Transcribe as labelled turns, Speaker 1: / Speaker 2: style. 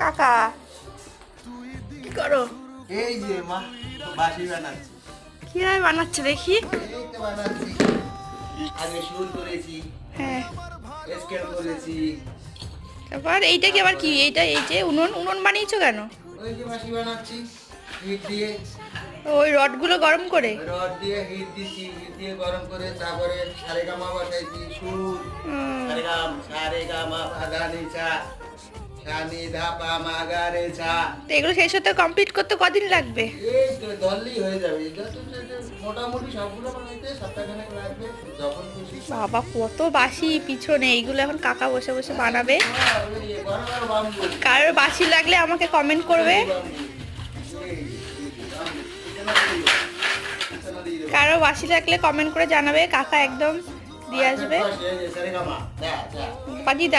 Speaker 1: কাকা কি করো?
Speaker 2: এই যে মা বাসি বানাচ্ছি।
Speaker 1: কিভাবে বানাচ্ছ দেখি?
Speaker 2: এই তো বানাচ্ছি। আগে শুরু করেছি,
Speaker 1: হ্যাঁ,
Speaker 2: স্কেল করেছি।
Speaker 1: তারপর এইটা কি আবার কি? এইটা এই যে উনুন উনুন বানিয়েছো কেন?
Speaker 2: ওই যে বাসি বানাচ্ছি হিট দিয়ে,
Speaker 1: ওই রডগুলো গরম করে?
Speaker 2: রড দিয়ে হিট দিচ্ছি, হিট দিয়ে গরম করে তারপরে সারেগামা বসাইছি, সুর সারেগাম সারেগামা পাদানি চা সানি ধাপা মাগারে চা।
Speaker 1: তো এগুলো শেষ হতে কমপ্লিট করতে কদিন লাগবে?
Speaker 2: এই তো ধরলেই হয়ে যাবে। মোটামুটি সবগুলো বানাইতে সপ্তাহখানেক লাগবে, যখন খুশি।
Speaker 1: বাবা কত বাসি পিছনে, এইগুলো এখন কাকা বসে বসে বানাবে। কারোর বাসি লাগলে আমাকে কমেন্ট করবে। কারো বাসি লাগলে কমেন্ট করে জানাবে, কাকা একদম দিয়ে আসবে। বাজি দেখ।